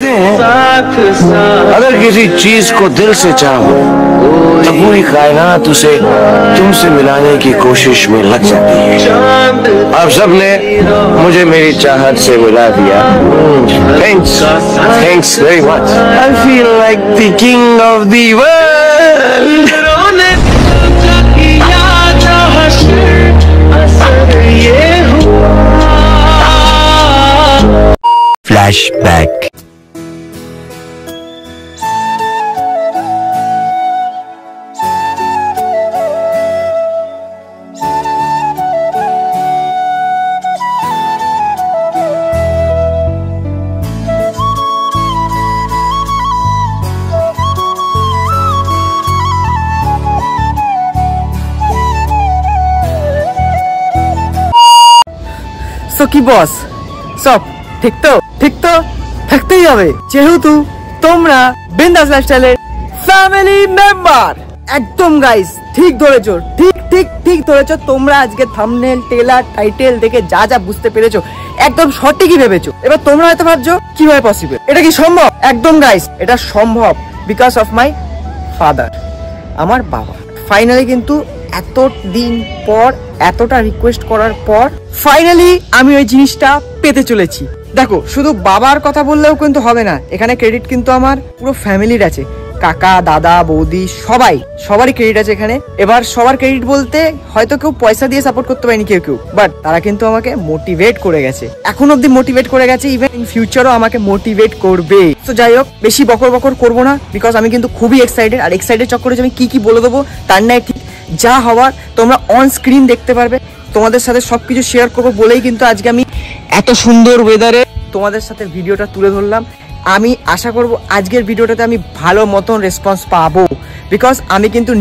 कहते हैं अगर किसी चीज को दिल से चाहो तो पूरी कायनात उसे तुमसे मिलाने की कोशिश में लग जाती है। आप सबने मुझे मेरी चाहत से मिला दिया। Thanks very much. I feel like the king of the world. Flashback. So কি বস সব ঠিক তো থাকতেই হবে, যেহেতু তোমরা বিন্দাস লাইফস্টাইলের ফ্যামিলি মেম্বার। একদম গাইস ঠিক ধরেছো, ঠিক ধরেছো। তোমরা আজকে থাম্বনেল, ট্রেলার, টাইটেল দেখে যা যা বুঝতে পেরেছো একদম সঠিকই ভেবেছো। এবার তোমরা হয়তো ভাবছো কিভাবে পসিবল, এটা কি সম্ভব? একদম গাইস এটা সম্ভব, বিকজ অফ মাই ফাদার, আমার বাবা। ফাইনালি কিন্তু এতদিন পর, এতটা রিকোয়েস্ট করার পর ফাইনালি আমি ওই জিনিসটা পেতে চলেছি। দেখো শুধু বাবার কথা বললেও কিন্তু হবে না, এখানে ক্রেডিট কিন্তু আমার পুরো ফ্যামিলির আছে। কাকা, দাদা, বৌদি সবারই ক্রেডিট আছে এখানে। এবার সবার ক্রেডিট বলতে হয়তো কেউ পয়সা দিয়ে সাপোর্ট করতে পারেনি কেউ, বাট তারা কিন্তু আমাকে মোটিভেট করে গেছে, এখন অব্দি মোটিভেট করে গেছে, ইভেন ইন ফিউচারও আমাকে মোটিভেট করবে। তো যাই হোক, বেশি বকর করবো না, বিকজ আমি কিন্তু খুবই এক্সাইটেড। আর এক্সাইটেড চক্করে আমি কি বলে দেবো তার নাই ঠিক, যা হওয়ার তোমরা অন স্ক্রিন দেখতে পারবে। তোমাদের সাথে সবকিছু শেয়ার করবো বলেই কিন্তু আজকে আমি এত সুন্দর ওয়েদারে তোমাদের সাথে ভিডিওটা তুলে ধরলাম। আমি আশা করব আজকের ভিডিওটাতে আমি ভালো মতন রেসপন্স পাবো, বিকজ আমি কিন্তু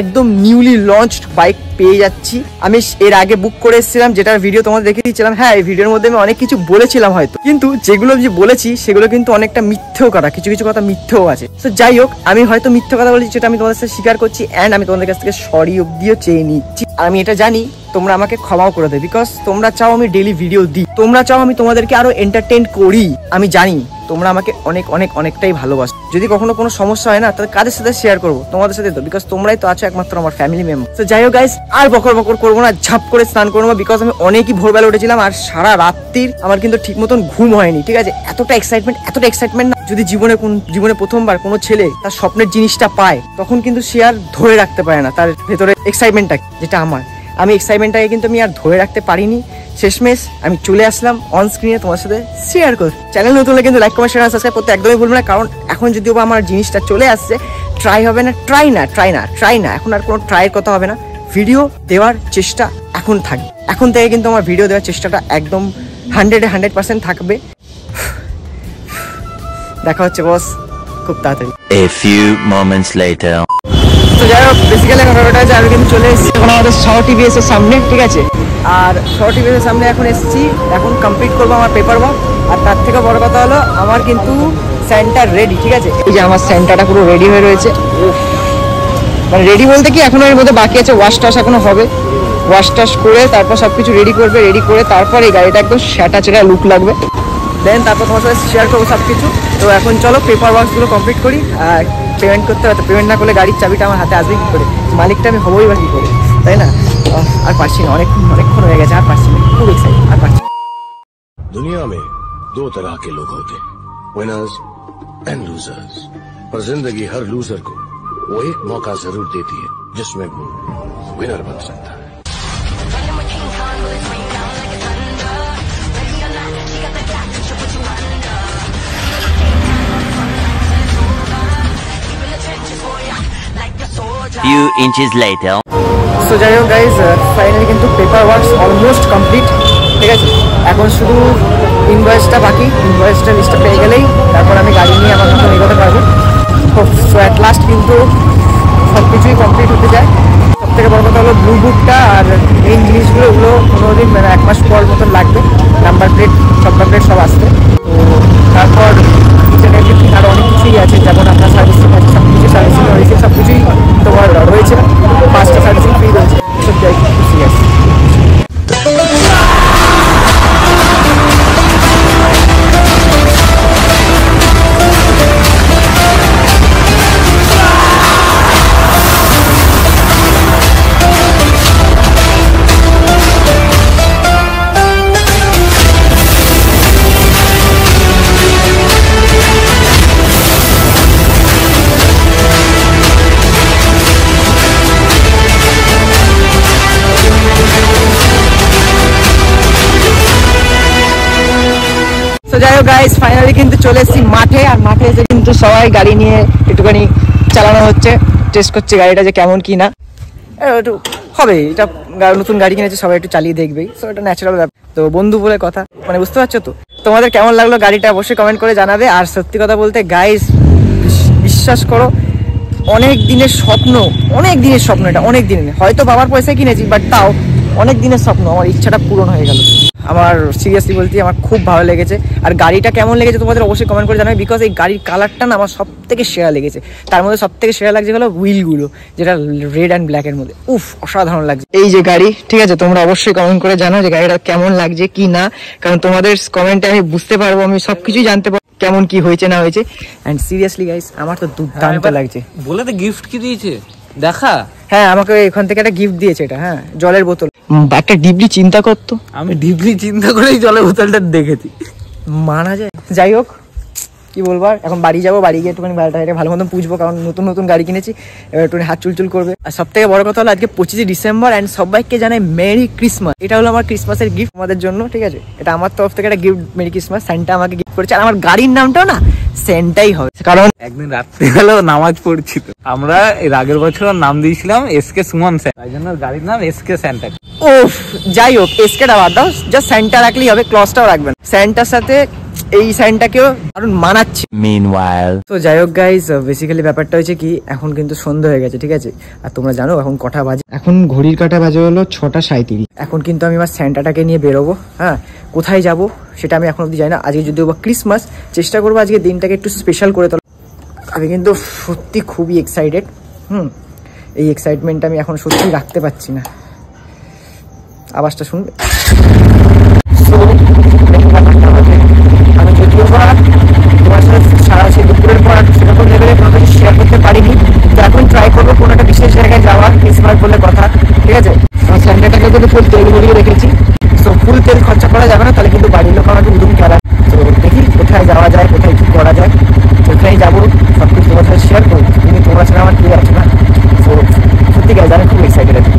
একদম নিউলি লঞ্চড বাইক পেয়ে যাচ্ছি। আমি এর আগে বুক করে এসেছিলাম, যেটার ভিডিও তোমাদের দেখে দিয়েছিলাম। হ্যাঁ, এই ভিডিওর মধ্যে আমি অনেক কিছু বলেছিলাম হয়তো, কিন্তু যেগুলো যে বলেছি সেগুলো কিন্তু অনেকটা মিথ্যেও কথা, কিছু কথা মিথ্যেও আছে। তো যাই হোক, আমি হয়তো মিথ্যে কথা বলেছি, যেটা আমি তোমাদের সাথে স্বীকার করছি, অ্যান্ড আমি তোমাদের কাছ থেকে সরি অব্দিও চেয়ে নিচ্ছি। আর আমি এটা জানি তোমরা আমাকে ক্ষমাও করে দেবে, বিকজ তোমরা চাও আমি ডেইলি ভিডিও দিই, তোমরা চাও আমি তোমাদেরকে আরো এন্টারটেইন করি। আমি জানি তোমরা আমাকে অনেকটাই ভালোবাসো। যদি কখনো কোনো সমস্যা হয় না, তাহলে কাদের সাথে শেয়ার করবো? তোমাদের সাথে তো, বিকজ তোমরাই তো আছো একমাত্র আমার ফ্যামিলি মেম্বার। তো যাই হোক গাইস, আর বকর করবো না, ঝাপ করে স্নান করবো, বিকজ আমি অনেকই ভোরবেলা উঠেছিলাম আর সারা রাত্রির আমার কিন্তু ঠিক মতন ঘুম হয়নি। ঠিক আছে, এতটা এক্সাইটমেন্ট না, যদি জীবনে প্রথমবার কোনো ছেলে তার স্বপ্নের জিনিসটা পায়, তখন কিন্তু সে আর ধরে রাখতে পারে না তার ভেতরে এক্সাইটমেন্টটা, যেটা আমি এক্সাইটমেন্টটাকে কিন্তু আমি আর ধরে রাখতে পারিনি। শেষমেশ আমি চলে আসলাম অন স্ক্রিনে তোমার সাথে শেয়ার করতে। চ্যানেল নতুন হলে কিন্তু লাইক, কমেন্ট, শেয়ার, সাবস্ক্রাইব করতে একদমই ভুলবে না, কারণ এখন যদিও বা আমার জিনিসটা চলে আসছে, ট্রাই না, এখন আর কোনো ট্রাইয়ের কথা হবে না। ভিডিও দেওয়ার চেষ্টা এখন থাকবে, এখন থেকে কিন্তু আমার ভিডিও দেওয়ার চেষ্টাটা একদম 100% থাকবে। দেখা হচ্ছে বস খুব তাড়াতাড়ি। A few moments later. তো যাই হোক, বেসিক্যালি ঘটনাটা যে আমি কিন্তু চলে এসেছি এখন আমাদের শহর টিভিএস এর সামনে। ঠিক আছে, আর শহর টিভিএস এর সামনে এখন এসেছি, এখন কমপ্লিট করবো আমার পেপার ওয়ার্ক। আর তার থেকে বড় কথা হলো আমার কিন্তু সেন্টার রেডি। ঠিক আছে, এই যে আমার সেন্টারটা পুরো রেডি হয়ে রয়েছে। মানে রেডি বলতে কি, এখনো এর মধ্যে বাকি আছে ওয়াশ টাশ এখনো হবে, ওয়াশ টাশ করে তারপর সবকিছু রেডি করে তারপর এই গাড়িটা একদম সেটা লুক লাগবে, দেন তারপর তোমার সাথে শেয়ার করবো সবকিছু। তো এখন চলো পেপার ওয়ার্কসগুলো কমপ্লিট করি। আর পেমেন্ট করতে হবে, পেমেন্ট না করলে গাড়ির চাবিটা আমার হাতে আসবে কি করে? মালিকটা আমি হবোই বা কি করে, তাই না? আর পারছি না, অনেকক্ষণ হয়ে গেছে, আর পারছি না, খুব এক্সাইটেড, আর পারছি। दुनिया में दो तरह के लोग होते हैं, विनर्स एंड लूजर्स। और जिंदगी हर लूजर को वो एक मौका जरूर देती है जिसमें वो विनर बन सकता है। Few inches later. সো যাই হোক গাইজ, ফাইনালি কিন্তু পেপার ওয়ার্কস অলমোস্ট কমপ্লিট। ঠিক আছে, এখন শুধু ইনভয়েসটা বাকি, ইনভয়েসটা লিস্টটা পেয়ে গেলেই তারপর আমি গাড়ি নিয়ে আমার মতো এগোতে পারবো। সো অ্যাট লাস্ট কিন্তু সব কিছুই কমপ্লিট হতে যায়। সব থেকে বড় কথা হলো ব্লু বুকটা আর মেইন জিনিসগুলো, ওগুলো 15 দিন মানে 1 মাস পর মতন লাগবে, নাম্বার প্লেট সব আসবে। তো তারপর এভরিথিং আরও অনেক কিছুই আছে, যেমন আপনার সার্ভিসিং আছে, সব কিছু সার্ভিসিং রয়েছে, সব কিছুই তোমার রয়েছে, 5টা সার্ভিসিং ফ্রি রয়েছে, সব জায়গায় খুশি আছে। চলে এসেছি মাঠে, আর মাঠে এসে কিন্তু সবাই গাড়ি নিয়ে একটুখানি চালানো হচ্ছে, টেস্ট করছে গাড়িটা যে কেমন কি না। একটু হবে, এটা নতুন গাড়ি কিনেছে, সবাই একটু চালিয়ে দেখবেই, তো এটা ন্যাচারাল ব্যাপার। তো বন্ধু বলে কথা, মানে বুঝতে পারছো তো। তোমাদের কেমন লাগলো গাড়িটা অবশ্যই কমেন্ট করে জানাবে। আর সত্যি কথা বলতে গাইস, বিশ্বাস করো, অনেক দিনের স্বপ্ন এটা, অনেক দিনের, হয়তো বাবার পয়সায় কিনেছি, বাট তাও অনেক দিনের স্বপ্ন, আমার ইচ্ছাটা পূরণ হয়ে গেল। আমার সিরিয়াসলি বলতে আমার খুব ভালো লেগেছে। আর গাড়িটা কেমন লেগেছে তোমাদের অবশ্যই কমেন্ট করে জানাবে, বিকজ এই গাড়ির কালারটা না আমার সব থেকে সেরা লেগেছে। তার মধ্যে সব থেকে সেরা লাগছে হলো হুইলগুলো, যেটা রেড অ্যান্ড ব্ল্যাকের মধ্যে, উফ অসাধারণ লাগছে। এই যে গাড়ি, ঠিক আছে, তোমরা অবশ্যই কমেন্ট করে জানাও যে গাড়িটা কেমন লাগছে কি না, কারণ তোমাদের কমেন্টে আমি বুঝতে পারবো, আমি সবকিছুই জানতে পারবো কেমন কি হয়েছে না হয়েছে। অ্যান্ড সিরিয়াসলি গাইস, আমার তো দুর্দান্ত লাগছে। বলে তো গিফট কি দিয়েছে দেখা। হ্যাঁ, আমাকে এখান থেকে একটা গিফট দিয়েছে এটা, হ্যাঁ জলের বোতল, একটা ডিপলি চিন্তা করতো, আমি ডিপলি চিন্তা করেই জলের বোতলটা দেখেছি, মানা যায়। যাই হোক, কি বলবার, এখন বাড়ি যাবো, বাড়ি গিয়ে একটুখানি গাড়িটা ভালো মতন পুজবো, কারণ নতুন গাড়ি কিনেছি, এবার একটু হাত চুলচুল করবে। আর সব থেকে বড় কথা হলো আজকে 25 ডিসেম্বর, অ্যান্ড সবাইকে জানাই মেরি ক্রিসমাস। এটা হলো আমার ক্রিসমাসের গিফট আমাদের জন্য, ঠিক আছে, এটা আমার তরফ থেকে একটা গিফট, মেরি ক্রিসমাস। স্যান্টা আমাকে গিফট করেছে, আর আমার গাড়ির নামটাও না স্যান্টাই হবে, কারণ একদিন রাত্রে গেল নামাজ পড়ছি তো, আমরা এর আগের বছর নাম দিয়েছিলাম এসকে সুমন স্যার, তাই জন্য গাড়ির নাম এসকে স্যান্টা। ওফ, যাই হোক, এসকেটা বাদ দাও, জাস্ট স্যান্টা রাখলেই হবে, ক্লসটাও রাখবেন। স্যান্টার সাথে এই সাইনটাকেও দারুণ মানাচ্ছে। Meanwhile. তো যাই হোক গাইস, বেসিক্যালি ব্যাপারটা হচ্ছে কি, এখন কিন্তু সন্ধ্যা হয়ে গেছে, ঠিক আছে, আর তোমরা জানো এখন কটা বাজে, এখন ঘড়ির কাঁটা বাজে হলো 6:37। এখন কিন্তু আমি আমার স্যান্টাটাকে নিয়ে বেরোবো। হ্যাঁ, কোথায় যাব সেটা আমি এখন অব্দি জানি না। আজকে যদিও বা ক্রিসমাস, চেষ্টা করবো আজকে দিনটাকে একটু স্পেশাল করে তোলা। আমি কিন্তু সত্যি খুবই এক্সাইটেড। এই এক্সাইটমেন্টটা আমি এখন সত্যি রাখতে পারছি না। আওয়াজটা শুনবে? আমি যদিও বা তোমার সাথে সারা সেই দুপুরের পর সেরকম লেভেলে কোনো কিছু শেয়ার করতে পারিনি, তো এখন ট্রাই করবো কোনো একটা বিশেষ জায়গায় যাওয়ার, ক্রিসমাস বলে কথা, ঠিক আছে। আমার স্যান্ডেটাকে কিন্তু ফুল তেল ভরিয়ে রেখেছি, তো ফুল তেল খরচা করা যাবে না, তাহলে কিন্তু বাড়ির লোক আমাকে উদুম খেলা। তো দেখি কোথায় যাওয়া যায়, কোথায় কী করা যায়, কোথায় যাবো সব কিছু তোমার সাথে শেয়ার করবো, কিন্তু তোমার সাথে আমার কেউ আছে না। তো সত্যি গেছে, আমি খুব এক্সাইটেড আছি,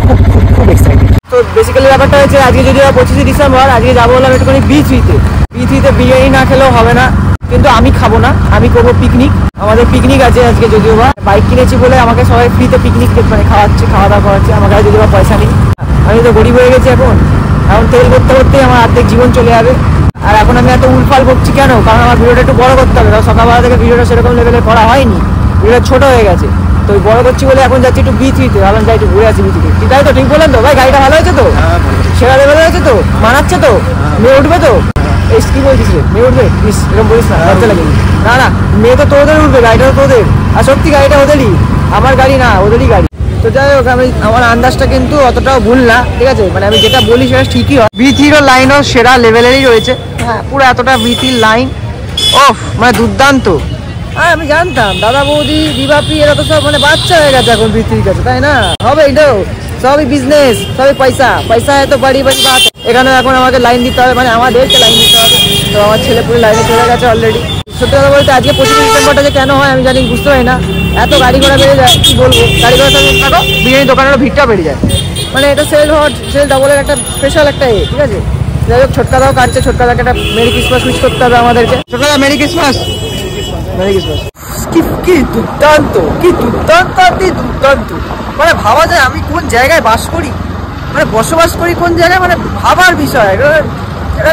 খুব এক্সাইটেড। তো বেসিক্যালি ব্যাপারটা হচ্ছে আজকে যদি 25 ডিসেম্বর, আজকে যাবো হলাম একটুখানি বিচতে বিরিয়ানি না খেলেও হবে না, কিন্তু আমি খাবো না, আমি করবো পিকনিক। আমাদের পিকনিক আছে আজকে, যদিও বা বাইক কিনেছি বলে আমাকে সবাই ফ্রিতে পিকনিক মানে খাওয়াচ্ছে, খাওয়া দাওয়া করাচ্ছে। আমার কাছে যদিও বা পয়সা নেই, আমি তো গরিব হয়ে গেছি এখন তেল করতে করতেই আমার অর্ধেক জীবন চলে যাবে। আর এখন আমি এত উলফাল করছি কেন, কারণ আমার ভিডিওটা একটু বড় করতে হবে। সকালবেলা থেকে ভিডিওটা সেরকম লেভেলে করা হয়নি, ভিডিওটা ছোট হয়ে গেছে, তো বড় করছি বলে এখন যাচ্ছি একটু বিচতে, ভাবলাম যাই একটু ঘুরে আসি বিচতে। তাই তো ঠিক বললেন তো ভাই? গাড়িটা ভালো হয়েছে তো, সেরা লেভেলে হয়েছে তো, মানাচ্ছে তো, মেয়ে উঠবে তো? এই কি বলছিস রে, মেয়ে উঠবে? প্লিজ এরকম বলিস না, লজ্জা লাগে। না না, মেয়ে তো তোদের উঠবে, গাড়িটা তো তোদের, আর সত্যি গাড়িটা ওদেরই, আমার গাড়ি না, ওদেরই গাড়ি। তো যাই হোক, আমি আমার আন্দাজটা কিন্তু অতটাও ভুল না, ঠিক আছে, মানে আমি যেটা বলি সেটা ঠিকই হয়। বিথিরও লাইনও সেরা লেভেলেরই রয়েছে, হ্যাঁ পুরো এতটা বিথির লাইন, ওফ মানে দুর্দান্ত। হ্যাঁ আমি জানতাম দাদা বৌদি দিবাপি এরা তো সব মানে বাচ্চা হয়ে গেছে এখন বিথির কাছে, তাই না? হবে এটাও, সবই বিজনেস, সবই পয়সা, পয়সা হয় তো বাড়ি বাড়ি বাত। এখানে এখন আমাকে লাইন দিতে হবে, মানে আমাদেরকে লাইন দিতে হবে। তো আমার ছেলে পুরো লাইনে চলে গেছে অলরেডি। সত্যি কথা বলতে আজকে 25 ডিসেম্বরটা যে কেন হয় আমি জানি, বুঝতে পারি না। এত গাড়ি ঘোড়া বেড়ে যায়, কি বলবো, গাড়ি ঘোড়া থাকো, বিরিয়ানি দোকানেরও ভিড়টা বেড়ে যায়, মানে এটা সেল ডাবলের একটা স্পেশাল একটা ঠিক আছে। যাই হোক, ছোটকাদাও কাটছে, ছোটকাদাকে একটা মেরি ক্রিসমাস উইশ করতে হবে আমাদেরকে। ছোটকাদা মেরি ক্রিসমাস, মেরি ক্রিসমাস। কি দুর্দান্ত, কি দুর্দান্ত, দুর্দান্ত, মানে ভাবা যায় আমি কোন জায়গায় বাস করি, মানে বসবাস করি কোন জায়গায়, মানে ভাবার বিষয়, এটা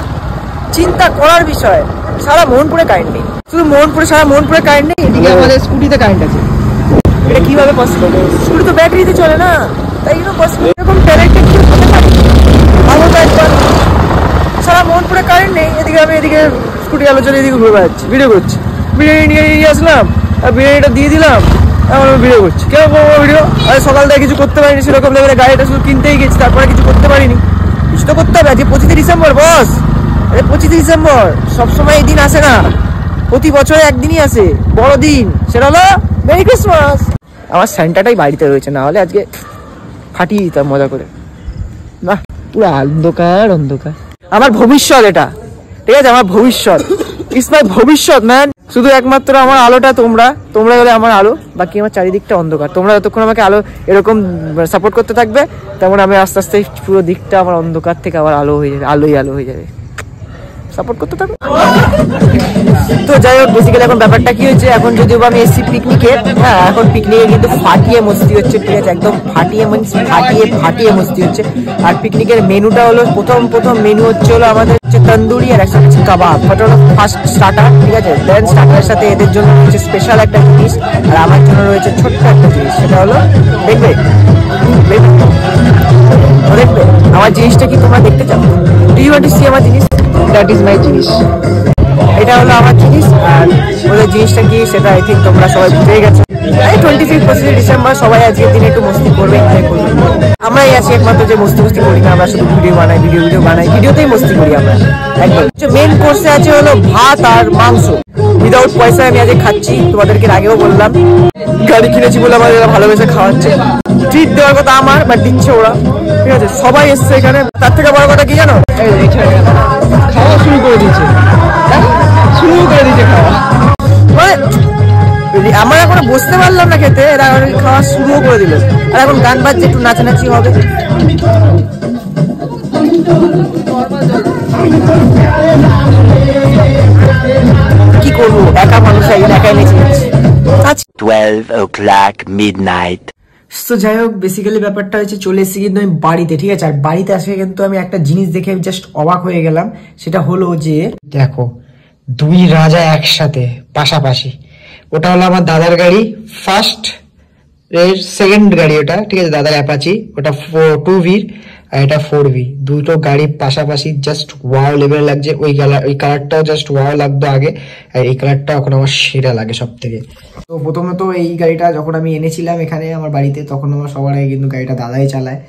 চিন্তা করার বিষয়। সারা মোহনপুরে কারেন্ট নেই, শুধু মোহনপুরে, সারা মোহনপুরে কারেন্ট নেই, এদিকে আমাদের স্কুটিতে কারেন্ট আছে। এটা কিভাবে পসিবল? স্কুটি তো ব্যাটারিতে চলে না, তাই জন্য পসিবল। এরকম ট্যালেন্টেড কেউ হতে পারে? ভালো তো একবার, সারা মোহনপুরে কারেন্ট নেই, এদিকে আমি এদিকে স্কুটি আলো চলে এদিকে ঘুরে বেড়াচ্ছি, ভিডিও করছি। বিরিয়ানি নিয়ে আসলাম আর বিরিয়ানিটা দিয়ে দিলাম, এখন আমি ভিডিও করছি। কেন করবো ভিডিও? আরে সকাল থেকে কিছু করতে পারিনি সেরকম লেভেলে, গাড়িটা শুধু কিনতেই গেছি, তারপরে কিছু করতে পারিনি। কিছু তো করতে হবে। আজকে 25 ডিসেম্বর বস, আরে 25 ডিসেম্বর সবসময় এই দিন আসে না, প্রতি বছরে একদিনই আসে বড় দিন, সেটা হলো মেরি ক্রিসমাস। আমার স্যান্টাটাই বাড়িতে রয়েছে, না হলে আজকে ফাটিয়ে দিতাম মজা করে। না পুরো অন্ধকার অন্ধকার, আমার ভবিষ্যৎ এটা, ঠিক আছে, আমার ভবিষ্যৎ, ইটস মাই ভবিষ্যৎ ম্যান। শুধু একমাত্র আমার আলোটা তোমরা হলে আমার আলো, বাকি আমার চারিদিকটা অন্ধকার। তোমরা যতক্ষণ আমাকে আলো এরকম সাপোর্ট করতে থাকবে, তেমন আমি আস্তে আস্তে পুরো দিকটা আমার অন্ধকার থেকে আবার আলো হয়ে যাবে, আলোই আলো হয়ে যাবে। সাপোর্ট করতে থাকো। তো যাই হোক, বেসিক্যালি এখন ব্যাপারটা কি হয়েছে, এখন যদিও আমি এসছি পিকনিকে, হ্যাঁ এখন পিকনিকে কিন্তু ফাটিয়ে মস্তি হচ্ছে, ঠিক আছে, একদম ফাটিয়ে ফাটিয়ে মস্তি হচ্ছে। আর পিকনিকের মেনুটা হলো প্রথম মেনু হচ্ছে হলো আমাদের হচ্ছে তন্দুরি, আর একটা হচ্ছে কাবাব। ওটা হলো ফার্স্ট স্টার্টার, ঠিক আছে। দেন স্টার্টারের সাথে এদের জন্য রয়েছে স্পেশাল একটা জিনিস, আর আমার জন্য রয়েছে ছোট্ট একটা জিনিস, সেটা হলো দেখবে আমার জিনিসটা কি তোমরা দেখতে চাও? Do you want to see আমার জিনিস? দ্যাট ইজ মাই জিনিস, এটা হলো আমার জিনিস। আর ওদের জিনিসটা কি সেটা আই থিঙ্ক তোমরা সবাই পেয়ে গেছো। 25 ডিসেম্বর সবাই আজকের দিনে একটু মস্তি করবে, এনজয় করবে। আমরাই আছি একমাত্র যে মস্তি করি না, আমরা শুধু ভিডিও বানাই, ভিডিওতেই মস্তি করি আমরা একদম। মেন কোর্সে আছে হলো ভাত আর মাংস, উইদাউট পয়সায় আমি আজকে খাচ্ছি, তোমাদেরকে আগেও বললাম। গাড়ি কিনেছি বলে আমাদের ভালোবেসে খাওয়াচ্ছে, ট্রিট দেওয়ার কথা আমার, বাট দিচ্ছে ওরা, ঠিক আছে। সবাই এসছে এখানে, তার থেকে বড় কথা কি জানো, খাওয়া শুরু করে দিয়েছে খাওয়া। মানে আমরা এখন বসতে পারলাম না খেতে, এরা খাওয়া শুরুও করে দিল। আর এখন গান বাজছে, একটু নাচানাচি হবে। কি করবো, একা মানুষ, একাই নেচে যাচ্ছে। 12 o'clock midnight. তো যাই হোক, বেসিক্যালি ব্যাপারটা হচ্ছে চলে এসেছি কিন্তু আমি বাড়িতে, ঠিক আছে। আর বাড়িতে আসে কিন্তু আমি একটা জিনিস দেখে জাস্ট অবাক হয়ে গেলাম, সেটা হলো যে দেখো দুই রাজা একসাথে পাশাপাশি। ওটা হলো আমার দাদার গাড়ি, ফার্স্ট সেকেন্ড গাড়ি ওটা, ঠিক আছে, দাদার অ্যাপাচি, ওটা 2V আর এটা 4V, দুটো গাড়ি পাশাপাশি, জাস্ট ওয়াও লেভেল লাগছে। ওই কালারটাও জাস্ট ওয়াও লাগতো আগে, আর এই কালারটা এখন আমার সেরা লাগে সব থেকে। তো প্রথমত এই গাড়িটা যখন আমি এনেছিলাম এখানে আমার বাড়িতে, তখন আমার সবার আগে কিন্তু গাড়িটা দাদাই চালায়,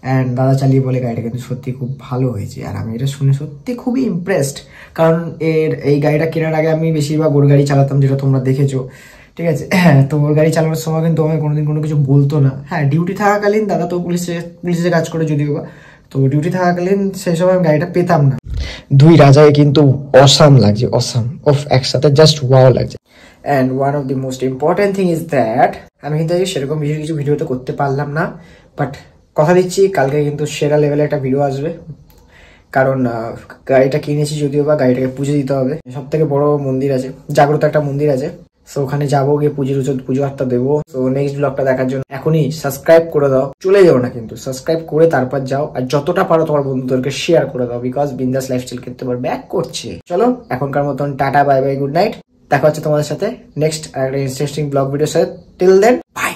অ্যান্ড দাদা চালিয়ে বলে গাড়িটা কিন্তু সত্যি খুব ভালো হয়েছে। আর আমি এটা শুনে সত্যি খুবই ইমপ্রেসড, কারণ এই গাড়িটা কেনার আগে আমি বেশিরভাগ ওর গাড়ি চালাতাম, যেটা তোমরা দেখেছো, ঠিক আছে। তো ওর গাড়ি চালানোর সময় কিন্তু আমাকে কোনোদিন কোনো কিছু বলতো না। হ্যাঁ, ডিউটি থাকাকালীন দাদা তো পুলিশে কাজ করে যদিও বা, তো ডিউটি থাকাকালীন সেই সময় আমি গাড়িটা পেতাম না। দুই রাজায় কিন্তু অসাম লাগছে, অসাম অফ একসাথে জাস্ট ওয়াও লাগছে। And one of the most important thing is that আমি কিন্তু সেরকম কিছু ভিডিও তো করতে পারলাম না, বাট কথা দিচ্ছি কালকে কিন্তু সেরা লেভেলে একটা ভিডিও আসবে। কারণ গাড়িটা কিনেছি যদিও বা, গাড়িটাকে পুজো দিতে হবে। সব থেকে বড় মন্দির আছে, জাগ্রত একটা মন্দির আছে, সো ওখানে যাবো, গিয়ে পুজো আটটা দেবো। তো নেক্সট ব্লগটা দেখার জন্য এখনই সাবস্ক্রাইব করে দাও, চলে যাও না কিন্তু, সাবস্ক্রাইব করে তারপর যাও, আর যতটা পারো তোমার বন্ধুদেরকে শেয়ার করে দাও, বিকজ বিন্দাস লাইফস্টাইল কিন্তু আবার ব্যাক করছে। চলো এখনকার মতন tata, bye bye, good night. দেখা হচ্ছে তোমাদের সাথে নেক্সট একটা ইন্টারেস্টিং ব্লগ ভিডিওর সাথে। Till then by.